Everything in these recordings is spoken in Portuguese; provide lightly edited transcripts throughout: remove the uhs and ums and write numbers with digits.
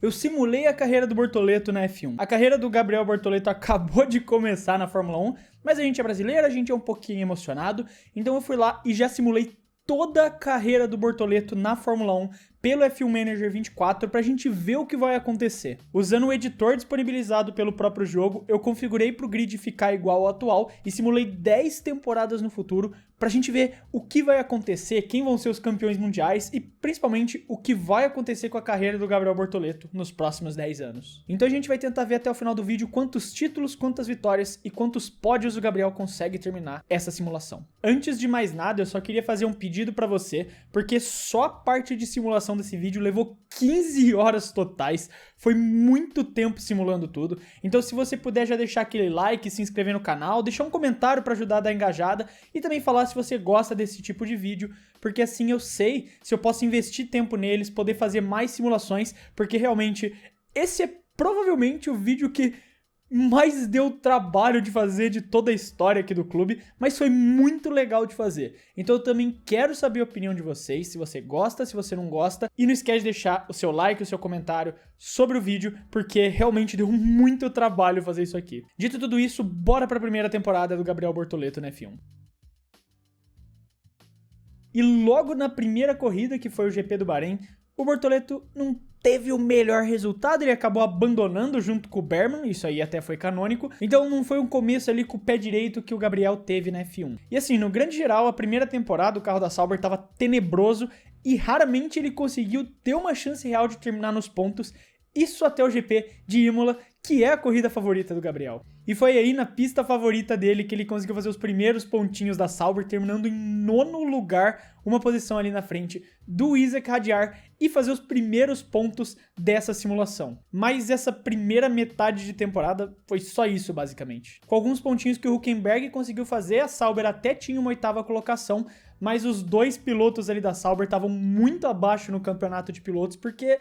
Eu simulei a carreira do Bortoleto na F1. A carreira do Gabriel Bortoleto acabou de começar na Fórmula 1, mas a gente é brasileiro, a gente é um pouquinho emocionado, então eu fui lá e já simulei toda a carreira do Bortoleto na Fórmula 1 pelo F1 Manager 24 pra gente ver o que vai acontecer. Usando o editor disponibilizado pelo próprio jogo, eu configurei pro grid ficar igual ao atual e simulei 10 temporadas no futuro pra gente ver o que vai acontecer, quem vão ser os campeões mundiais e principalmente o que vai acontecer com a carreira do Gabriel Bortoleto nos próximos 10 anos. Então a gente vai tentar ver até o final do vídeo quantos títulos, quantas vitórias e quantos pódios o Gabriel consegue terminar essa simulação. Antes de mais nada, eu só queria fazer um pedido pra você, porque só a parte de simulação desse vídeo levou 15 horas totais, foi muito tempo simulando tudo, então se você puder já deixar aquele like, se inscrever no canal, deixar um comentário para ajudar a dar engajada e também falar se você gosta desse tipo de vídeo, porque assim eu sei se eu posso investir tempo neles, poder fazer mais simulações, porque realmente esse é provavelmente o vídeo que mais deu trabalho de fazer de toda a história aqui do clube, mas foi muito legal de fazer. Então eu também quero saber a opinião de vocês, se você gosta, se você não gosta, e não esquece de deixar o seu like, o seu comentário sobre o vídeo, porque realmente deu muito trabalho fazer isso aqui. Dito tudo isso, bora para a primeira temporada do Gabriel Bortoleto na F1. E logo na primeira corrida, que foi o GP do Bahrein, o Bortoleto não teve o melhor resultado, ele acabou abandonando junto com o Berman, isso aí até foi canônico, então não foi um começo ali com o pé direito que o Gabriel teve na F1. E assim, no grande geral, a primeira temporada o carro da Sauber estava tenebroso e raramente ele conseguiu ter uma chance real de terminar nos pontos, isso até o GP de Imola, que é a corrida favorita do Gabriel. E foi aí na pista favorita dele que ele conseguiu fazer os primeiros pontinhos da Sauber, terminando em 9º lugar, uma posição ali na frente do Isack Hadjar, e fazer os primeiros pontos dessa simulação. Mas essa primeira metade de temporada foi só isso, basicamente. Com alguns pontinhos que o Hülkenberg conseguiu fazer, a Sauber até tinha uma 8ª colocação, mas os dois pilotos ali da Sauber estavam muito abaixo no campeonato de pilotos, porque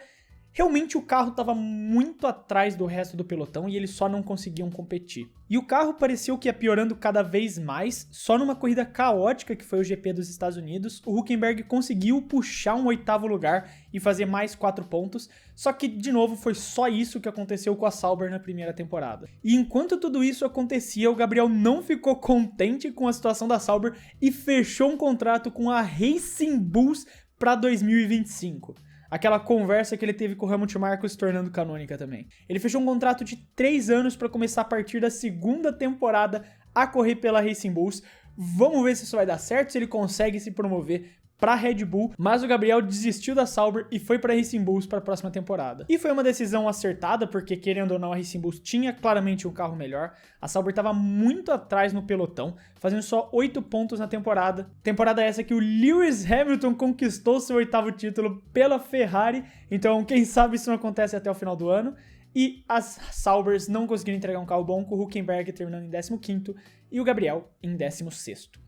realmente o carro estava muito atrás do resto do pelotão e eles só não conseguiam competir. E o carro pareceu que ia piorando cada vez mais, só numa corrida caótica que foi o GP dos Estados Unidos, o Hülkenberg conseguiu puxar um 8º lugar e fazer mais 4 pontos, só que de novo foi só isso que aconteceu com a Sauber na primeira temporada. E enquanto tudo isso acontecia, o Gabriel não ficou contente com a situação da Sauber e fechou um contrato com a Racing Bulls para 2025. Aquela conversa que ele teve com o Helmut Marko se tornando canônica também. Ele fechou um contrato de 3 anos para começar a partir da segunda temporada a correr pela Racing Bulls. Vamos ver se isso vai dar certo, se ele consegue se promover para Red Bull, mas o Gabriel desistiu da Sauber e foi para Racing Bulls para a próxima temporada. E foi uma decisão acertada, porque querendo ou não a Racing Bulls tinha claramente um carro melhor. A Sauber estava muito atrás no pelotão, fazendo só 8 pontos na temporada. Temporada essa que o Lewis Hamilton conquistou seu 8º título pela Ferrari, então quem sabe isso não acontece até o final do ano. E as Saubers não conseguiram entregar um carro bom, com o Hülkenberg terminando em 15º e o Gabriel em 16º.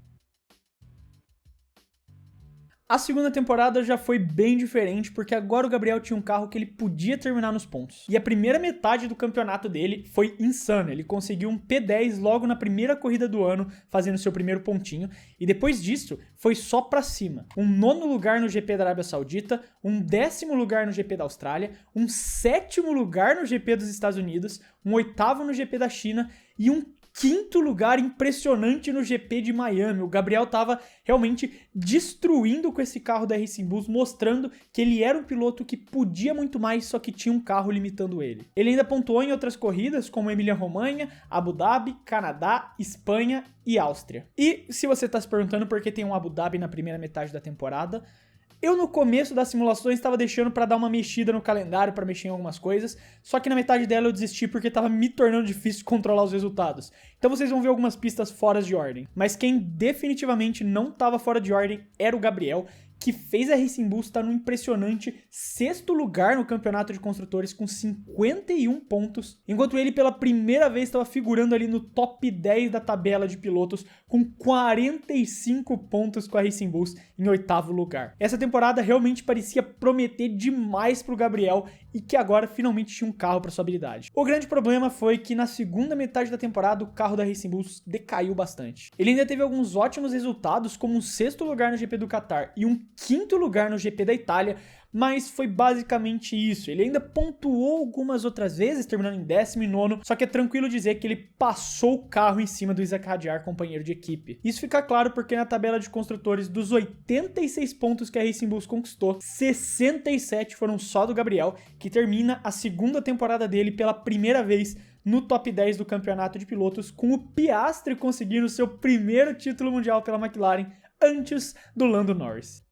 A segunda temporada já foi bem diferente, porque agora o Gabriel tinha um carro que ele podia terminar nos pontos. E a primeira metade do campeonato dele foi insana. Ele conseguiu um P10 logo na primeira corrida do ano, fazendo seu primeiro pontinho. E depois disso, foi só pra cima. Um 9º lugar no GP da Arábia Saudita, um 10º lugar no GP da Austrália, um 7º lugar no GP dos Estados Unidos, um 8º no GP da China e um 5º lugar impressionante no GP de Miami. O Gabriel tava realmente destruindo com esse carro da Racing Bulls, mostrando que ele era um piloto que podia muito mais, só que tinha um carro limitando ele. Ele ainda pontuou em outras corridas, como Emília-Romanha, Abu Dhabi, Canadá, Espanha e Áustria. E se você tá se perguntando por que tem um Abu Dhabi na primeira metade da temporada, eu no começo das simulações estava deixando para dar uma mexida no calendário, para mexer em algumas coisas, só que na metade dela eu desisti porque estava me tornando difícil controlar os resultados. Então vocês vão ver algumas pistas fora de ordem. Mas quem definitivamente não estava fora de ordem era o Gabriel, que fez a Racing Bulls estar no impressionante 6º lugar no campeonato de construtores com 51 pontos, enquanto ele pela primeira vez estava figurando ali no top 10 da tabela de pilotos com 45 pontos com a Racing Bulls em 8º lugar. Essa temporada realmente parecia prometer demais para o Gabriel e que agora finalmente tinha um carro para sua habilidade. O grande problema foi que na segunda metade da temporada o carro da Racing Bulls decaiu bastante. Ele ainda teve alguns ótimos resultados, como um 6º lugar no GP do Qatar e um quinto lugar no GP da Itália, mas foi basicamente isso. Ele ainda pontuou algumas outras vezes, terminando em 19º, só que é tranquilo dizer que ele passou o carro em cima do Isack Hadjar, companheiro de equipe. Isso fica claro porque na tabela de construtores, dos 86 pontos que a Racing Bulls conquistou, 67 foram só do Gabriel, que termina a segunda temporada dele pela primeira vez no top 10 do campeonato de pilotos, com o Piastri conseguindo seu primeiro título mundial pela McLaren antes do Lando Norris.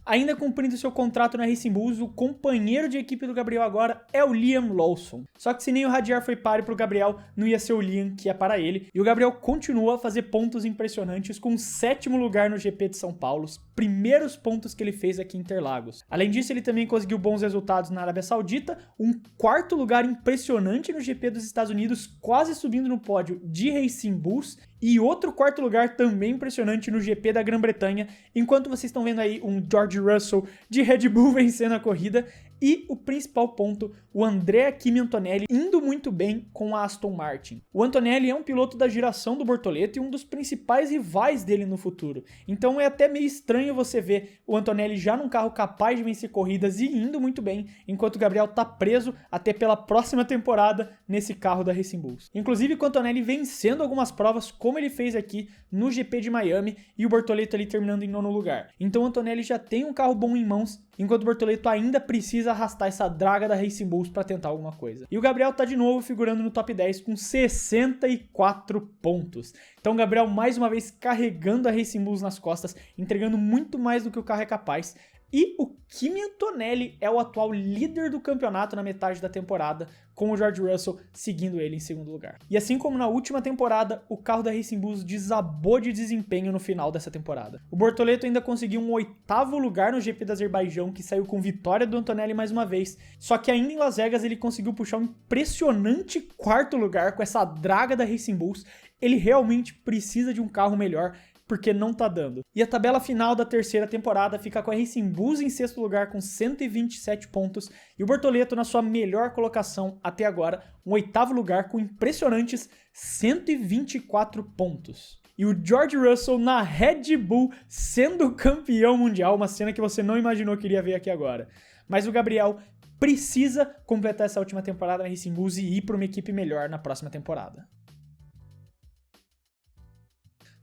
Ainda cumprindo seu contrato na Racing Bulls, o companheiro de equipe do Gabriel agora é o Liam Lawson. Só que se nem o Hadjar foi páreo pro Gabriel, não ia ser o Liam que ia para ele. E o Gabriel continua a fazer pontos impressionantes, com o 7º lugar no GP de São Paulo, os primeiros pontos que ele fez aqui em Interlagos. Além disso, ele também conseguiu bons resultados na Arábia Saudita, um 4º lugar impressionante no GP dos Estados Unidos, quase subindo no pódio de Racing Bulls, e outro 4º lugar também impressionante no GP da Grã-Bretanha, enquanto vocês estão vendo aí um George Russell de Red Bull vencendo a corrida, e o principal ponto, o Andrea Kimi Antonelli indo muito bem com a Aston Martin. O Antonelli é um piloto da geração do Bortoleto e um dos principais rivais dele no futuro. Então é até meio estranho você ver o Antonelli já num carro capaz de vencer corridas e indo muito bem, enquanto o Gabriel tá preso até pela próxima temporada nesse carro da Racing Bulls. Inclusive com o Antonelli vencendo algumas provas, como ele fez aqui no GP de Miami, e o Bortoleto ali terminando em 9º lugar. Então o Antonelli já tem um carro bom em mãos, enquanto o Bortoleto ainda precisa arrastar essa draga da Racing Bulls para tentar alguma coisa. E o Gabriel tá de novo figurando no top 10 com 64 pontos. Então o Gabriel mais uma vez carregando a Racing Bulls nas costas, entregando muito mais do que o carro é capaz. E o Kimi Antonelli é o atual líder do campeonato na metade da temporada, com o George Russell seguindo ele em 2º lugar. E assim como na última temporada, o carro da Racing Bulls desabou de desempenho no final dessa temporada. O Bortoleto ainda conseguiu um 8º lugar no GP do Azerbaijão, que saiu com vitória do Antonelli mais uma vez, só que ainda em Las Vegas ele conseguiu puxar um impressionante 4º lugar com essa draga da Racing Bulls. Ele realmente precisa de um carro melhor, porque não tá dando. E a tabela final da terceira temporada fica com a Racing Bulls em 6º lugar com 127 pontos e o Bortoleto na sua melhor colocação até agora, um 8º lugar com impressionantes 124 pontos. E o George Russell na Red Bull sendo campeão mundial, uma cena que você não imaginou que iria ver aqui agora. Mas o Gabriel precisa completar essa última temporada na Racing Bulls e ir para uma equipe melhor na próxima temporada.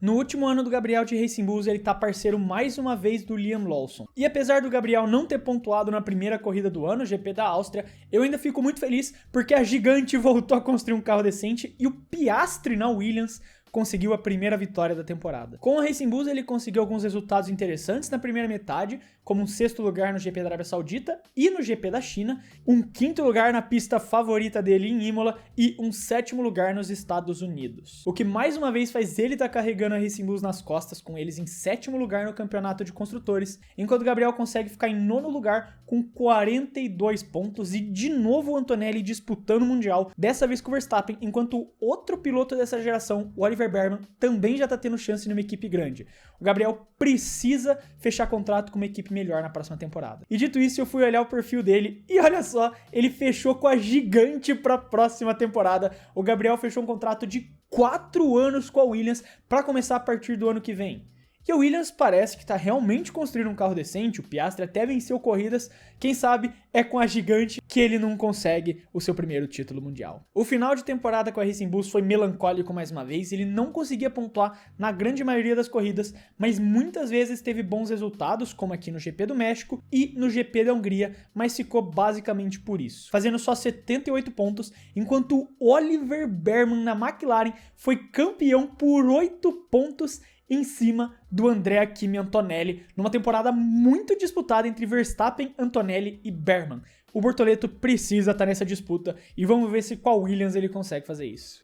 No último ano do Gabriel de Racing Bulls, ele tá parceiro mais uma vez do Liam Lawson. E apesar do Gabriel não ter pontuado na primeira corrida do ano, o GP da Áustria, eu ainda fico muito feliz porque a gigante voltou a construir um carro decente e o Piastri na Williams conseguiu a primeira vitória da temporada. Com a Racing Bulls, ele conseguiu alguns resultados interessantes na primeira metade, como um 6º lugar no GP da Arábia Saudita e no GP da China, um 5º lugar na pista favorita dele em Imola e um 7º lugar nos Estados Unidos. O que mais uma vez faz ele estar carregando a Racing Bulls nas costas, com eles em 7º lugar no campeonato de construtores, enquanto o Gabriel consegue ficar em 9º lugar com 42 pontos e de novo o Antonelli disputando o Mundial, dessa vez com o Verstappen, enquanto o outro piloto dessa geração, o Oliver Berman, também já tá tendo chance numa equipe grande. O Gabriel precisa fechar contrato com uma equipe melhor na próxima temporada. E dito isso, eu fui olhar o perfil dele e olha só, ele fechou com a gigante pra próxima temporada. O Gabriel fechou um contrato de 4 anos com a Williams para começar a partir do ano que vem. E a Williams parece que está realmente construindo um carro decente, o Piastri até venceu corridas, quem sabe é com a gigante que ele não consegue o seu primeiro título mundial. O final de temporada com a Racing Bulls foi melancólico mais uma vez, ele não conseguia pontuar na grande maioria das corridas, mas muitas vezes teve bons resultados, como aqui no GP do México e no GP da Hungria, mas ficou basicamente por isso, fazendo só 78 pontos, enquanto o Oliver Berman na McLaren foi campeão por 8 pontos em cima do Andrea Kimi Antonelli, numa temporada muito disputada entre Verstappen, Antonelli e Berman. O Bortoleto precisa estar nessa disputa e vamos ver se com a Williams ele consegue fazer isso.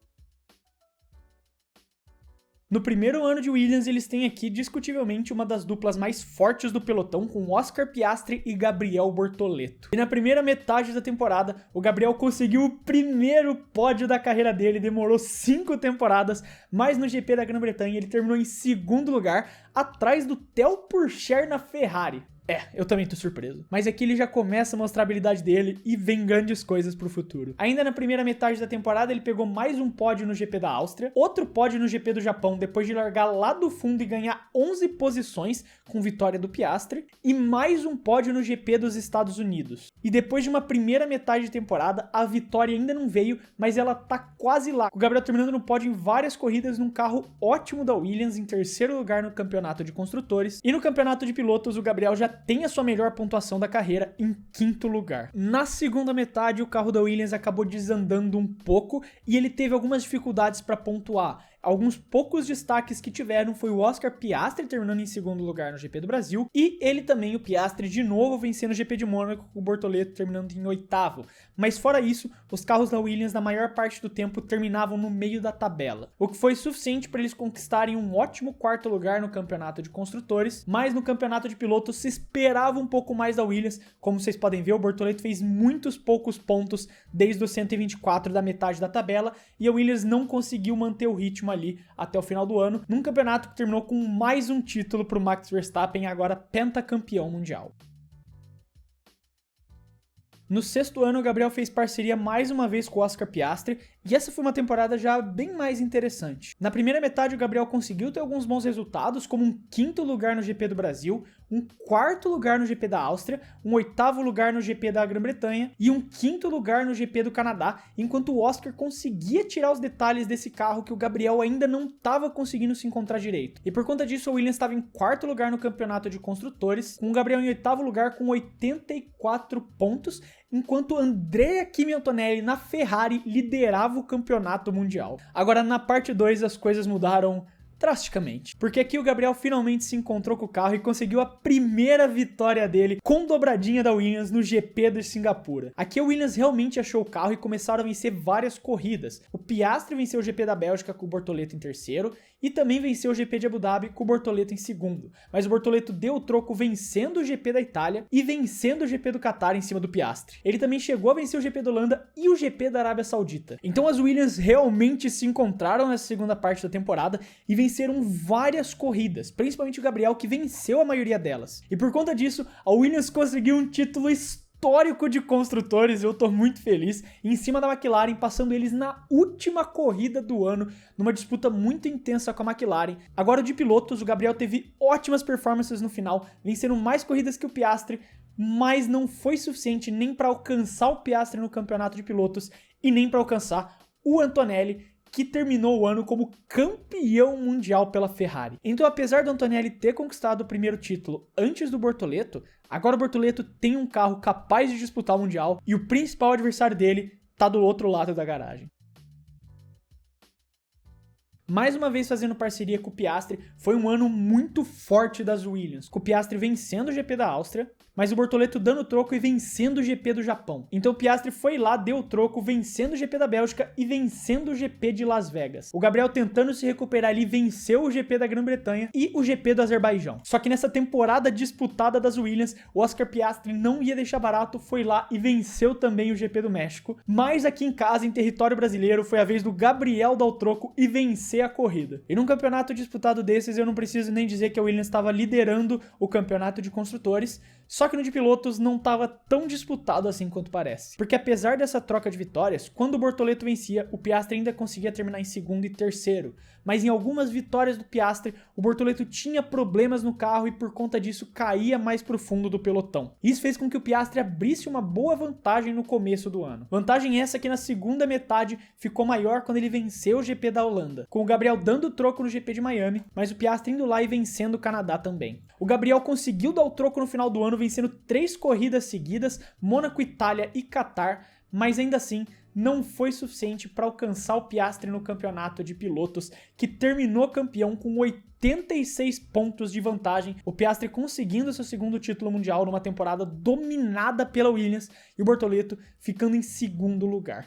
No primeiro ano de Williams, eles têm aqui discutivelmente uma das duplas mais fortes do pelotão, com Oscar Piastri e Gabriel Bortoleto. E na primeira metade da temporada, o Gabriel conseguiu o primeiro pódio da carreira dele, demorou 5 temporadas, mas no GP da Grã-Bretanha ele terminou em 2º lugar, atrás do Theo Pourchaire na Ferrari. Eu também tô surpreso. Mas aqui ele já começa a mostrar a habilidade dele e vem grandes coisas pro futuro. Ainda na primeira metade da temporada, ele pegou mais um pódio no GP da Áustria, outro pódio no GP do Japão, depois de largar lá do fundo e ganhar 11 posições com vitória do Piastri, e mais um pódio no GP dos Estados Unidos. E depois de uma primeira metade de temporada, a vitória ainda não veio, mas ela tá quase lá. O Gabriel terminando no pódio em várias corridas num carro ótimo da Williams, em terceiro lugar no campeonato de construtores, e no campeonato de pilotos o Gabriel já tem a sua melhor pontuação da carreira em quinto lugar. Na segunda metade, o carro da Williams acabou desandando um pouco e ele teve algumas dificuldades para pontuar. Alguns poucos destaques que tiveram foi o Oscar Piastri terminando em segundo lugar no GP do Brasil e ele também, o Piastri, de novo vencendo o GP de Mônaco, com o Bortoleto terminando em oitavo. Mas fora isso, os carros da Williams na maior parte do tempo terminavam no meio da tabela, o que foi suficiente para eles conquistarem um ótimo quarto lugar no campeonato de construtores, mas no campeonato de pilotos se esperava um pouco mais da Williams. Como vocês podem ver, o Bortoleto fez muitos poucos pontos desde o 124 da metade da tabela e a Williams não conseguiu manter o ritmo ali até o final do ano, num campeonato que terminou com mais um título para o Max Verstappen, agora pentacampeão mundial. No sexto ano, o Gabriel fez parceria mais uma vez com o Oscar Piastri, e essa foi uma temporada já bem mais interessante. Na primeira metade, o Gabriel conseguiu ter alguns bons resultados, como um quinto lugar no GP do Brasil, um quarto lugar no GP da Áustria, um oitavo lugar no GP da Grã-Bretanha e um quinto lugar no GP do Canadá, enquanto o Oscar conseguia tirar os detalhes desse carro que o Gabriel ainda não estava conseguindo se encontrar direito. E por conta disso, a Williams estava em quarto lugar no campeonato de construtores, com o Gabriel em oitavo lugar com 84 pontos, enquanto Andrea Kimi Antonelli na Ferrari liderava o campeonato mundial. Agora, na parte 2, as coisas mudaram drasticamente, porque aqui o Gabriel finalmente se encontrou com o carro e conseguiu a primeira vitória dele com dobradinha da Williams no GP de Singapura. Aqui a Williams realmente achou o carro e começaram a vencer várias corridas. O Piastri venceu o GP da Bélgica com o Bortoleto em terceiro e também venceu o GP de Abu Dhabi com o Bortoleto em segundo, mas o Bortoleto deu o troco vencendo o GP da Itália e vencendo o GP do Qatar em cima do Piastri. Ele também chegou a vencer o GP da Holanda e o GP da Arábia Saudita. Então as Williams realmente se encontraram nessa segunda parte da temporada e venceram várias corridas, principalmente o Gabriel, que venceu a maioria delas. E por conta disso, a Williams conseguiu um título histórico de construtores, eu tô muito feliz, em cima da McLaren, passando eles na última corrida do ano, numa disputa muito intensa com a McLaren. Agora de pilotos, o Gabriel teve ótimas performances no final, vencendo mais corridas que o Piastri, mas não foi suficiente nem para alcançar o Piastri no campeonato de pilotos e nem para alcançar o Antonelli, que terminou o ano como campeão mundial pela Ferrari. Então, apesar do Antonelli ter conquistado o primeiro título antes do Bortoleto, agora o Bortoleto tem um carro capaz de disputar o Mundial e o principal adversário dele tá do outro lado da garagem. Mais uma vez fazendo parceria com o Piastri, foi um ano muito forte das Williams, com o Piastri vencendo o GP da Áustria, mas o Bortoleto dando troco e vencendo o GP do Japão. Então o Piastri foi lá, deu troco, vencendo o GP da Bélgica e vencendo o GP de Las Vegas. O Gabriel tentando se recuperar ali, venceu o GP da Grã-Bretanha e o GP do Azerbaijão. Só que nessa temporada disputada das Williams, o Oscar Piastri não ia deixar barato, foi lá e venceu também o GP do México. Mas aqui em casa, em território brasileiro, foi a vez do Gabriel dar o troco e vencer a corrida. E num campeonato disputado desses, eu não preciso nem dizer que a Williams estava liderando o campeonato de construtores, só que no de pilotos não estava tão disputado assim quanto parece. Porque apesar dessa troca de vitórias, quando o Bortoleto vencia, o Piastri ainda conseguia terminar em segundo e terceiro. Mas em algumas vitórias do Piastri, o Bortoleto tinha problemas no carro e por conta disso caía mais pro fundo do pelotão. Isso fez com que o Piastri abrisse uma boa vantagem no começo do ano. Vantagem essa que na segunda metade ficou maior quando ele venceu o GP da Holanda, com o Gabriel dando troco no GP de Miami, mas o Piastri indo lá e vencendo o Canadá também. O Gabriel conseguiu dar o troco no final do ano, vencendo 3 corridas seguidas, Mônaco, Itália e Qatar, mas ainda assim não foi suficiente para alcançar o Piastri no campeonato de pilotos, que terminou campeão com 86 pontos de vantagem, o Piastri conseguindo seu segundo título mundial numa temporada dominada pela Williams e o Bortoleto ficando em segundo lugar.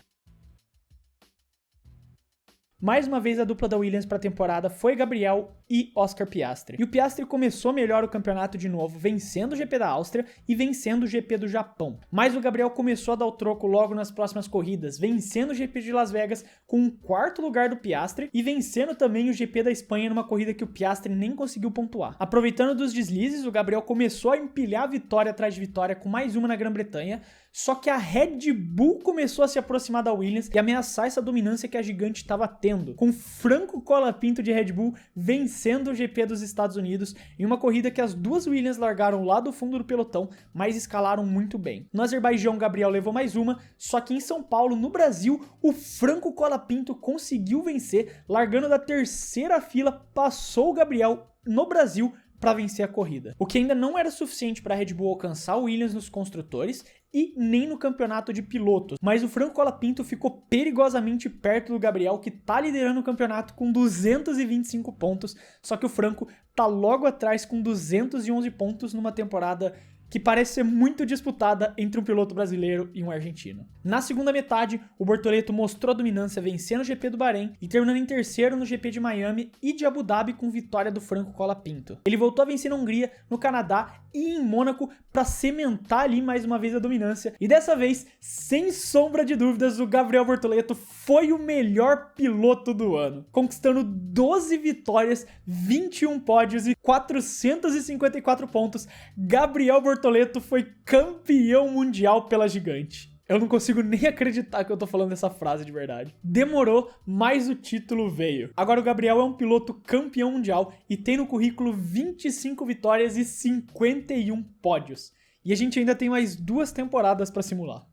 Mais uma vez a dupla da Williams para a temporada foi Gabriel e Oscar Piastri. E o Piastri começou melhor o campeonato de novo, vencendo o GP da Áustria e vencendo o GP do Japão. Mas o Gabriel começou a dar o troco logo nas próximas corridas, vencendo o GP de Las Vegas com um quarto lugar do Piastri e vencendo também o GP da Espanha numa corrida que o Piastri nem conseguiu pontuar. Aproveitando dos deslizes, o Gabriel começou a empilhar vitória atrás de vitória com mais uma na Grã-Bretanha, só que a Red Bull começou a se aproximar da Williams e ameaçar essa dominância que a gigante estava tendo, com Franco Colapinto de Red Bull vencendo o GP dos Estados Unidos em uma corrida que as duas Williams largaram lá do fundo do pelotão, mas escalaram muito bem. No Azerbaijão, Gabriel levou mais uma, só que em São Paulo, no Brasil, o Franco Colapinto conseguiu vencer, largando da terceira fila, passou o Gabriel no Brasil para vencer a corrida. O que ainda não era suficiente para a Red Bull alcançar o Williams nos construtores e nem no campeonato de pilotos, mas o Franco Colapinto ficou perigosamente perto do Gabriel, que tá liderando o campeonato com 225 pontos, só que o Franco tá logo atrás com 211 pontos numa temporada que parece ser muito disputada entre um piloto brasileiro e um argentino. Na segunda metade, o Bortoleto mostrou dominância vencendo o GP do Bahrein e terminando em terceiro no GP de Miami e de Abu Dhabi com vitória do Franco Colapinto. Ele voltou a vencer na Hungria, no Canadá e em Mônaco para cimentar ali mais uma vez a dominância. E dessa vez, sem sombra de dúvidas, o Gabriel Bortoleto foi o melhor piloto do ano, conquistando 12 vitórias, 21 pódios e 454 pontos. Gabriel Bortoleto foi campeão mundial pela gigante. Eu não consigo nem acreditar que eu tô falando dessa frase de verdade. Demorou, mas o título veio. Agora o Gabriel é um piloto campeão mundial e tem no currículo 25 vitórias e 51 pódios. E a gente ainda tem mais 2 temporadas pra simular.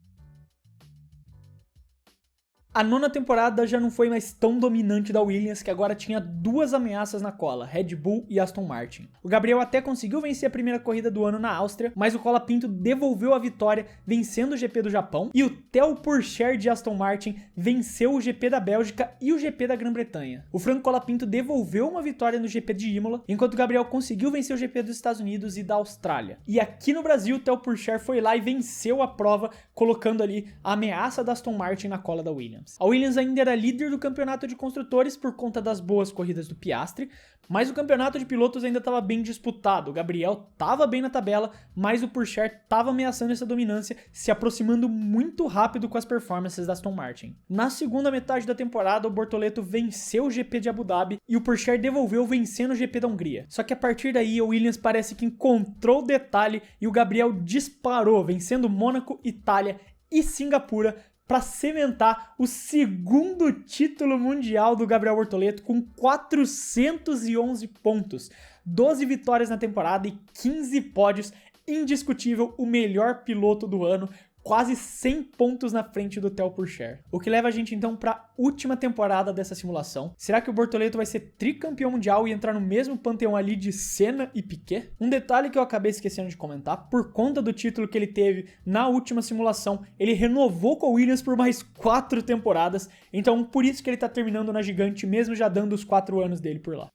A nona temporada já não foi mais tão dominante da Williams, que agora tinha 2 ameaças na cola, Red Bull e Aston Martin. O Gabriel até conseguiu vencer a primeira corrida do ano na Áustria, mas o Colapinto devolveu a vitória vencendo o GP do Japão, e o Theo Pourchaire de Aston Martin venceu o GP da Bélgica e o GP da Grã-Bretanha. O Franco Colapinto devolveu uma vitória no GP de Imola, enquanto o Gabriel conseguiu vencer o GP dos Estados Unidos e da Austrália. E aqui no Brasil, o Theo Pourchaire foi lá e venceu a prova, colocando ali a ameaça da Aston Martin na cola da Williams. A Williams ainda era líder do campeonato de construtores por conta das boas corridas do Piastri, mas o campeonato de pilotos ainda estava bem disputado. O Gabriel estava bem na tabela, mas o Pourchaire estava ameaçando essa dominância, se aproximando muito rápido com as performances da Aston Martin. Na segunda metade da temporada, o Bortoleto venceu o GP de Abu Dhabi e o Pourchaire devolveu vencendo o GP da Hungria. Só que a partir daí, o Williams parece que encontrou o detalhe e o Gabriel disparou, vencendo Mônaco, Itália e Singapura, para cimentar o segundo título mundial do Gabriel Bortoleto com 411 pontos, 12 vitórias na temporada e 15 pódios, indiscutível o melhor piloto do ano, quase 100 pontos na frente do Theo Pourchaire. O que leva a gente então para a última temporada dessa simulação. Será que o Bortoleto vai ser tricampeão mundial e entrar no mesmo panteão ali de Senna e Piquet? Um detalhe que eu acabei esquecendo de comentar, por conta do título que ele teve na última simulação, ele renovou com a Williams por mais 4 temporadas, então por isso que ele tá terminando na gigante, mesmo já dando os 4 anos dele por lá.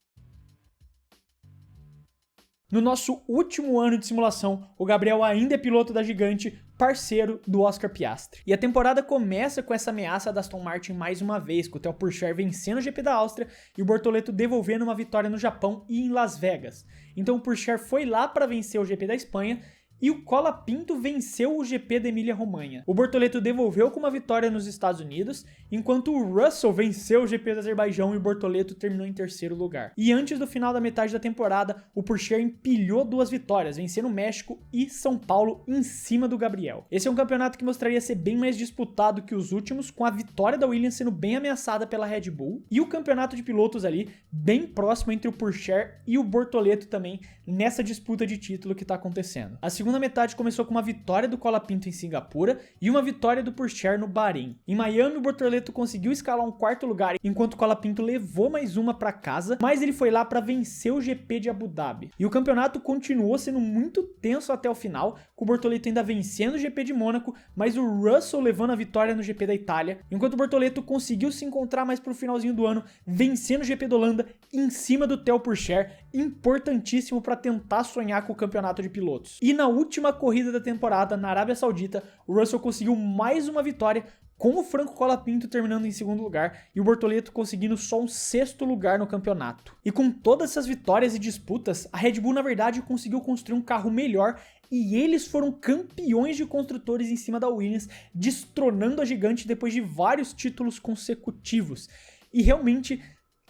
No nosso último ano de simulação, o Gabriel ainda é piloto da gigante, parceiro do Oscar Piastri. E a temporada começa com essa ameaça da Aston Martin mais uma vez, com o Theo Pourchaire vencendo o GP da Áustria e o Bortoleto devolvendo uma vitória no Japão e em Las Vegas. Então o Pourchaire foi lá para vencer o GP da Espanha e o Colapinto venceu o GP da Emília-Romanha. O Bortoleto devolveu com uma vitória nos Estados Unidos, enquanto o Russell venceu o GP do Azerbaijão e o Bortoleto terminou em terceiro lugar. E antes do final da metade da temporada, o Pourchaire empilhou 2 vitórias, vencendo México e São Paulo em cima do Gabriel. Esse é um campeonato que mostraria ser bem mais disputado que os últimos, com a vitória da Williams sendo bem ameaçada pela Red Bull, e o campeonato de pilotos ali bem próximo entre o Pourchaire e o Bortoleto também, nessa disputa de título que está acontecendo. A segunda metade começou com uma vitória do Colapinto em Singapura e uma vitória do Pourchaire no Bahrein. Em Miami, o Bortoleto conseguiu escalar um 4º lugar, enquanto o Colapinto levou mais uma para casa, mas ele foi lá para vencer o GP de Abu Dhabi. E o campeonato continuou sendo muito tenso até o final, com o Bortoleto ainda vencendo o GP de Mônaco, mas o Russell levando a vitória no GP da Itália, enquanto o Bortoleto conseguiu se encontrar mais pro finalzinho do ano, vencendo o GP da Holanda em cima do Theo Pourchaire, importantíssimo para tentar sonhar com o campeonato de pilotos. E na última corrida da temporada, na Arábia Saudita, o Russell conseguiu mais uma vitória, com o Franco Colapinto terminando em segundo lugar e o Bortoleto conseguindo só um sexto lugar no campeonato. E com todas essas vitórias e disputas, a Red Bull na verdade conseguiu construir um carro melhor e eles foram campeões de construtores em cima da Williams, destronando a gigante depois de vários títulos consecutivos. E realmente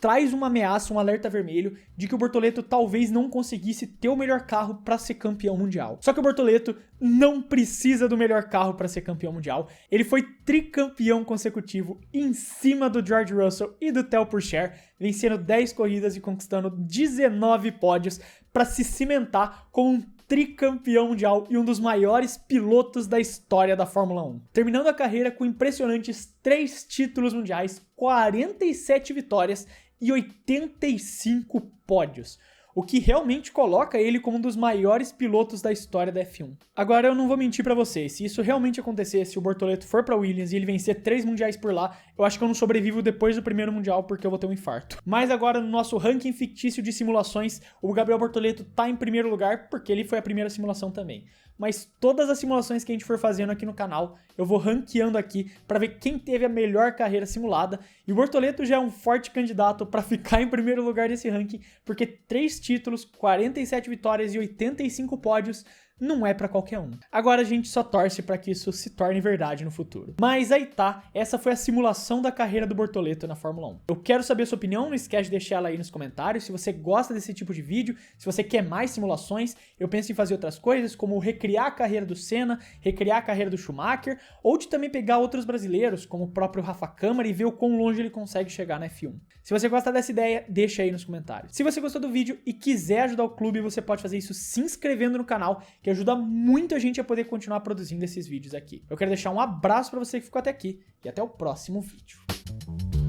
traz uma ameaça, um alerta vermelho de que o Bortoleto talvez não conseguisse ter o melhor carro para ser campeão mundial. Só que o Bortoleto não precisa do melhor carro para ser campeão mundial. Ele foi tricampeão consecutivo em cima do George Russell e do Theo Pourchaire, vencendo 10 corridas e conquistando 19 pódios para se cimentar como um tricampeão mundial e um dos maiores pilotos da história da Fórmula 1. Terminando a carreira com impressionantes 3 títulos mundiais, 47 vitórias e 85 pódios, o que realmente coloca ele como um dos maiores pilotos da história da F1. Agora eu não vou mentir pra vocês, se isso realmente acontecer, se o Bortoleto for pra Williams e ele vencer 3 mundiais por lá, eu acho que eu não sobrevivo depois do primeiro mundial porque eu vou ter um infarto. Mas agora no nosso ranking fictício de simulações, o Gabriel Bortoleto tá em primeiro lugar porque ele foi a primeira simulação também. Mas todas as simulações que a gente for fazendo aqui no canal, eu vou ranqueando aqui para ver quem teve a melhor carreira simulada. E o Bortoleto já é um forte candidato para ficar em primeiro lugar desse ranking, porque 3 títulos, 47 vitórias e 85 pódios não é pra qualquer um. Agora a gente só torce pra que isso se torne verdade no futuro. Mas aí tá, essa foi a simulação da carreira do Bortoleto na Fórmula 1. Eu quero saber a sua opinião, não esquece de deixar ela aí nos comentários. Se você gosta desse tipo de vídeo, se você quer mais simulações, eu penso em fazer outras coisas, como recriar a carreira do Senna, recriar a carreira do Schumacher, ou de também pegar outros brasileiros, como o próprio Rafa Câmara, e ver o quão longe ele consegue chegar na F1. Se você gosta dessa ideia, deixa aí nos comentários. Se você gostou do vídeo e quiser ajudar o clube, você pode fazer isso se inscrevendo no canal, que ajuda muito a gente a poder continuar produzindo esses vídeos aqui. Eu quero deixar um abraço pra você que ficou até aqui e até o próximo vídeo.